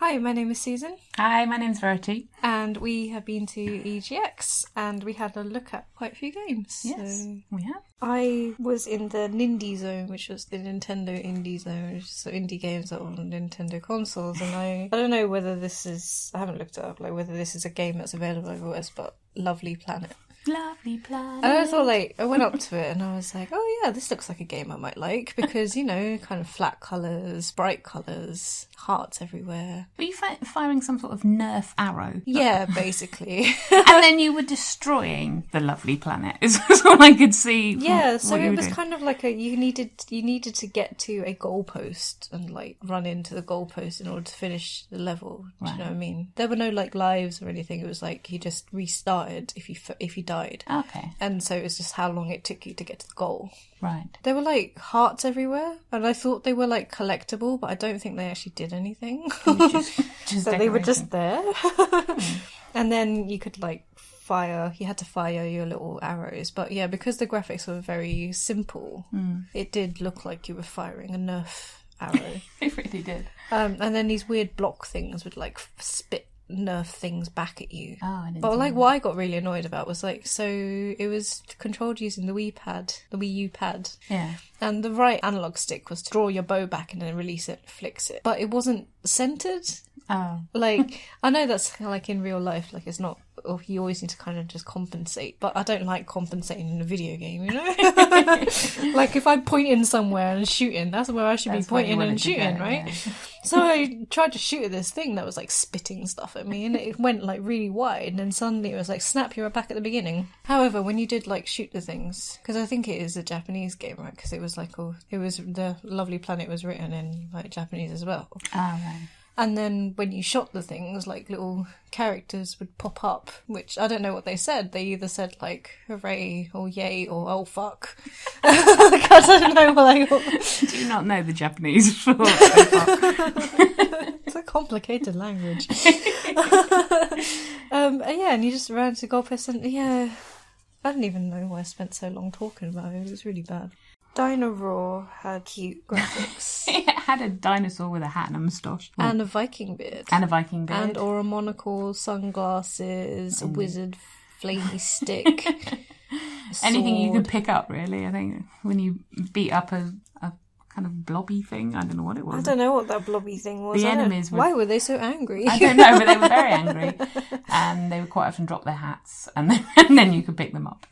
Hi, my name is Susan. Hi, my name's Verity. And we have been to EGX and we had a look at quite a few games. Yes, we have. I was in the Nindie zone, which was the Nintendo Indie zone, so indie games that were on Nintendo consoles. And I don't know whether this is, I haven't looked it up, like whether this is a game that's available everywhere, but Lovely Planet. Lovely Planet. And I thought, I went up to it and I was like, oh yeah, this looks like a game I might like because, kind of flat colours, bright colours, hearts everywhere. Were you firing some sort of Nerf arrow? Yeah, basically. And then you were destroying the Lovely Planet, is all I could see. Yeah, so it was kind of like you needed to get to a goalpost and run into the goalpost in order to finish the level. Do you know what I mean? There were no lives or anything. It was you just restarted if you died. Okay. And so it was just how long it took you to get to the goal. Right. There were hearts everywhere, and I thought they were collectible, but I don't think they actually did anything. Just so they were just there. And then you could fire. You had to fire your little arrows, but yeah, because the graphics were very simple, it did look like you were firing a Nerf arrow. It really did. And then these weird block things would spit Nerf things back at you. Oh, I didn't. But what I got really annoyed about was so it was controlled using the Wii U pad. Yeah. And the right analog stick was to draw your bow back and then release it, flicks it. But it wasn't centered. Oh. I know that's in real life, it's not, or you always need to kind of just compensate, but I don't like compensating in a video game, if I'm pointing somewhere and shooting, that's where I should be pointing and shooting, right? Yeah. So I tried to shoot at this thing that was spitting stuff at me, and it went really wide, and then suddenly it was snap, you were back at the beginning. However, when you did shoot the things, because I think it is a Japanese game, right? Because it was it was the Lovely Planet was written in Japanese as well. Oh, right. And then when you shot the things, little characters would pop up, which I don't know what they said. They either said hooray or yay or oh fuck. I don't know. Do you not know the Japanese for oh fuck? It's a complicated language. And you just ran to goalpost and I don't even know why I spent so long talking about it. It was really bad. Dino Roar had cute graphics. It had a dinosaur with a hat and a moustache. And a Viking beard. And or a monocle, sunglasses, a wizard flamey stick. Anything you could pick up, really. I think when you beat up a kind of blobby thing, I don't know what it was. I don't know what that blobby thing was. The enemies why were they so angry? I don't know, but they were very angry. And they would quite often drop their hats, and then you could pick them up.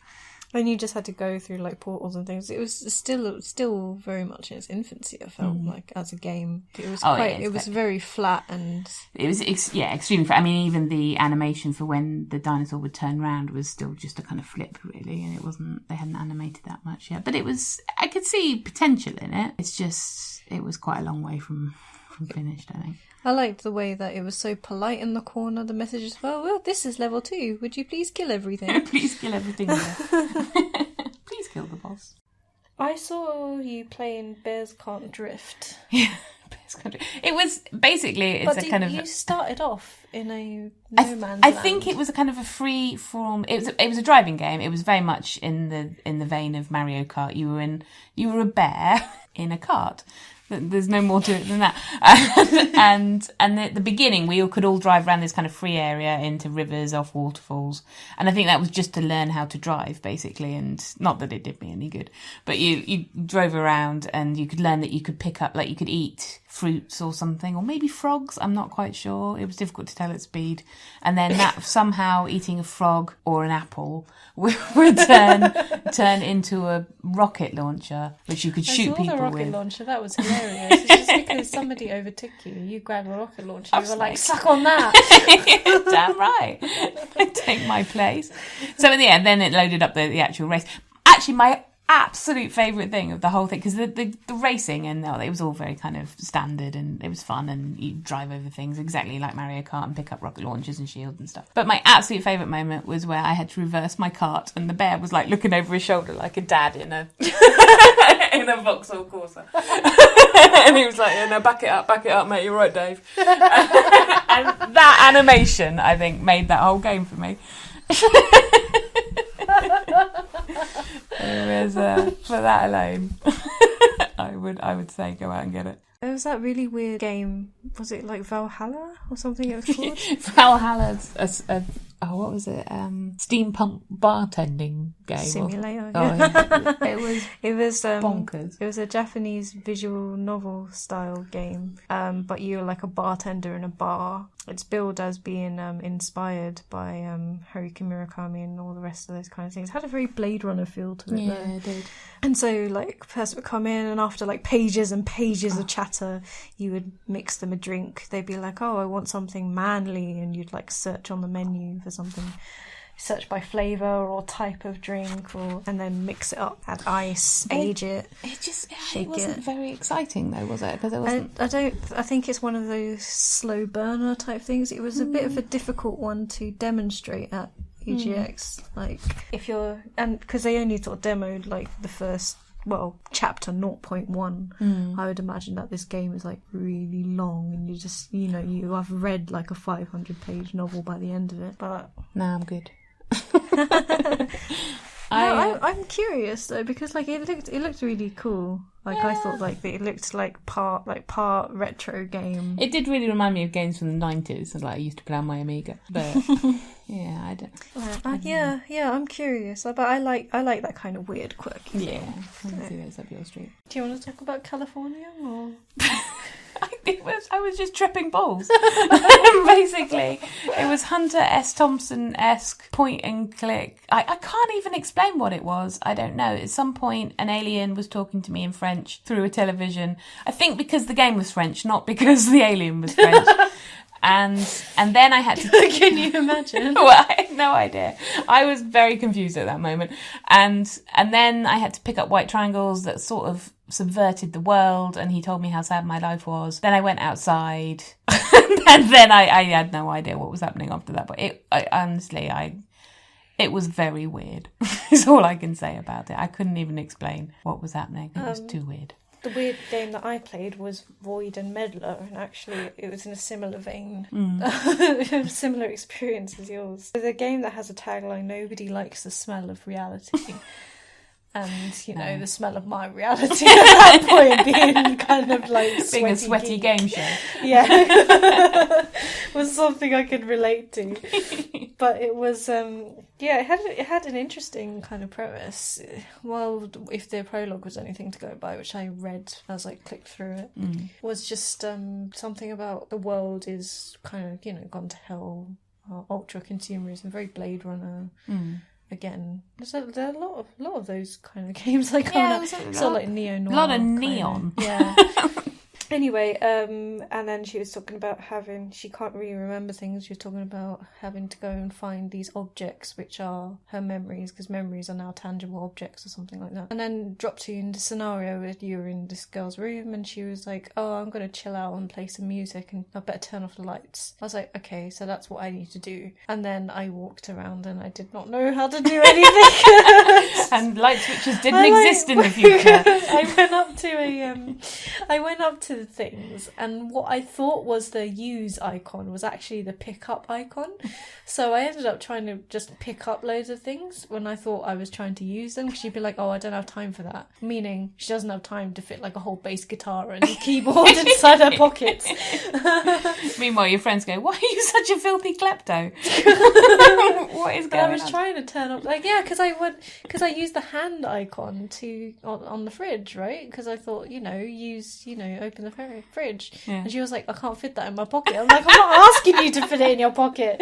And you just had to go through portals and things. It was still very much in its infancy. I felt as a game, it was it was very flat and it was extremely flat. I mean, even the animation for when the dinosaur would turn round was still just a kind of flip, really, and they hadn't animated that much yet. But I could see potential in it. It's just it was quite a long way from finished, I think. I liked the way that it was so polite in the corner. The messages were, well, this is level 2. Would you please kill everything? Please kill everything. Please kill the boss. I saw you playing Bears Can't Drift. Yeah, Bears Can't Drift. It was basically... you started off in a no man's land. I think it was a kind of a free form... It was a driving game. It was very much in the vein of Mario Kart. You were a bear in a cart. There's no more to it than that. And at the beginning, we could all drive around this kind of free area into rivers, off waterfalls. And I think that was just to learn how to drive, basically. And not that it did me any good. But you drove around and you could learn that you could pick up, you could eat fruits or something, or maybe frogs. I'm not quite sure. It was difficult to tell at speed. And then that somehow eating a frog or an apple would turn into a rocket launcher, which you could shoot people with. I saw the rocket launcher. That was hilarious. It's just because somebody overtook you. You grabbed a rocket launcher. You were suck on that. Damn right. Take my place. So in the end, then it loaded up the actual race. Actually, my absolute favourite thing of the whole thing, because the racing and it was all very kind of standard and it was fun and you drive over things exactly like Mario Kart and pick up rocket launchers and shields and stuff. But my absolute favourite moment was where I had to reverse my cart and the bear was looking over his shoulder like a dad in a in a Vauxhall Corsa. And he was no, back it up, mate, you're right, Dave. And that animation, I think, made that whole game for me. It was for that alone. I would say go out and get it. There was that really weird game. Was it like Valhalla or something it was called? Valhalla's what was it? Steampunk bartending game. Simulator. Yeah. It was bonkers. It was a Japanese visual novel style game. But you're like a bartender in a bar. It's billed as being inspired by Haruki Murakami and all the rest of those kind of things. It had a very Blade Runner feel to it. Yeah, though. it did. And so, like, a person would come in, and after, like, pages and pages of chatter, you would mix them a drink. They'd be like, oh, I want something manly, and you'd, like, search on the menu for something. Search by flavour or type of drink, and then mix it up, add ice, age it. It wasn't very exciting, though, was it? Because it wasn't... I think it's one of those slow burner type things. It was a bit of a difficult one to demonstrate at EGX, like if you're, and because they only sort of demoed like the first, chapter 0.1. I would imagine that this game is like really long, and you just, you have read like a 500-page novel by the end of it. But no, I'm good. I'm curious though, because like it looked really cool. Like I thought like it looked like part retro game. It did really remind me of games from the 90s, like I used to play on my Amiga. But yeah, I don't. Yeah, I'm curious. But I like that kind of weird, quirky. Yeah, I can see that's up your street. Do you want to talk about California or? I was just tripping balls. Basically, it was Hunter S. Thompson-esque point and click. I can't even explain what it was. I don't know. At some point, an alien was talking to me in French through a television. I think because the game was French, not because the alien was French. And then I had to... Can you imagine? Well, I had no idea. I was very confused at that moment. And then I had to pick up white triangles that sort of subverted the world, and he told me how sad my life was. Then I went outside, and then I had no idea what was happening after that. But it was very weird. Is all I can say about it. I couldn't even explain what was happening. It was too weird. The weird game that I played was Void and Meddler, and actually it was in a similar vein. Similar experience as yours. It's a game that has a tagline, nobody likes the smell of reality. And, the smell of my reality at that point being kind of like being a sweaty game show. Yeah. Was something I could relate to. But it was, it had an interesting kind of premise. Well, if the prologue was anything to go by, which I read as I clicked through it, was just something about the world is kind of, gone to hell, ultra consumerism, very Blade Runner. Again, there are a lot of those kind of games like like neo-noir. A lot of neon. Yeah. Anyway, and then she was talking about she can't really remember things. She was talking about having to go and find these objects, which are her memories, because memories are now tangible objects or something like that. And then dropped you in the scenario where you were in this girl's room, and she was like, oh, I'm going to chill out and play some music, and I better turn off the lights. I was like, okay, so that's what I need to do. And then I walked around, and I did not know how to do anything. And light switches didn't exist in the future. I went up to the things, and what I thought was the use icon was actually the pick up icon. So I ended up trying to just pick up loads of things when I thought I was trying to use them, because she'd be like, oh, I don't have time for that, meaning she doesn't have time to fit like a whole bass guitar and a keyboard inside her pockets. Meanwhile, your friends go, why are you such a filthy klepto? What is going on? I was trying to turn up, because I used the hand icon on the fridge, right? Because I thought, open the fridge. Yeah. And she was like, I can't fit that in my pocket. I'm like, I'm not asking you to fit it in your pocket.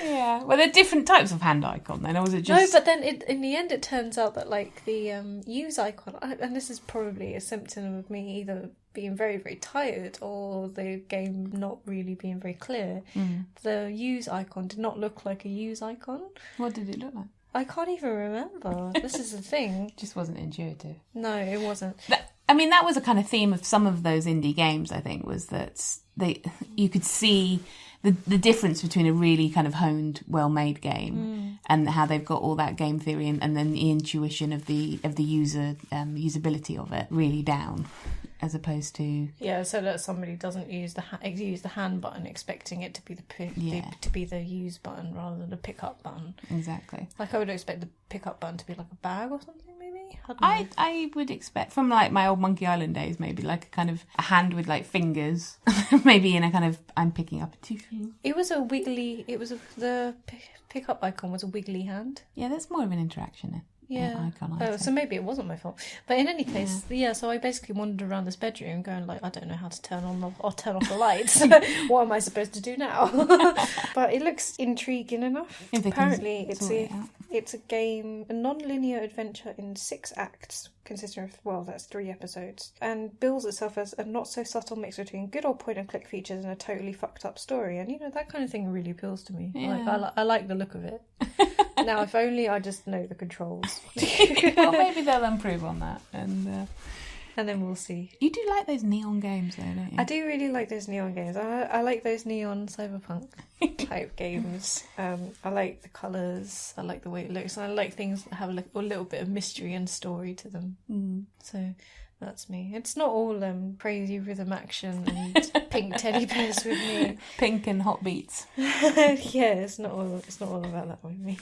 Yeah. Well, there are different types of hand icon then, or was it just... No, but then in the end it turns out that like the use icon, and this is probably a symptom of me either being very, very tired or the game not really being very clear. The use icon did not look like a use icon. What did it look like? I can't even remember. This is the thing. It just wasn't intuitive. No, it wasn't. That was a kind of theme of some of those indie games, I think, was that you could see the difference between a really kind of honed, well-made game and how they've got all that game theory and then the intuition of the user usability of it really down, as opposed to so that somebody doesn't use the hand button expecting it to be the use button rather than the pick up button. Exactly. Like I would expect the pick up button to be like a bag or something, maybe. I don't know. I would expect from like my old Monkey Island days, maybe like a kind of a hand with like fingers, maybe in a kind of I'm picking up a tissue. It was a wiggly. The pickup icon was a wiggly hand. Yeah, that's more of an interaction. Icon. Oh, so maybe it wasn't my fault. But in any case, so I basically wandered around this bedroom going like, I don't know how to turn on or turn off the lights. What am I supposed to do now? But it looks intriguing enough. Apparently, it's a game, a non-linear adventure in 6 acts, consisting of, that's 3 episodes, and bills itself as a not-so-subtle mix between good old point-and-click features and a totally fucked-up story. And, that kind of thing really appeals to me. Yeah. Like, I like the look of it. Now, if only I just know the controls. Well, maybe they'll improve on that. And then we'll see. You do like those neon games, though, don't you? I do really like those neon games. I like those neon cyberpunk type games. I like the colours. I like the way it looks. And I like things that have a little bit of mystery and story to them. So that's me. It's not all crazy rhythm action and pink teddy bears with me. Pink and hot beats. Yeah, it's not all about that with me.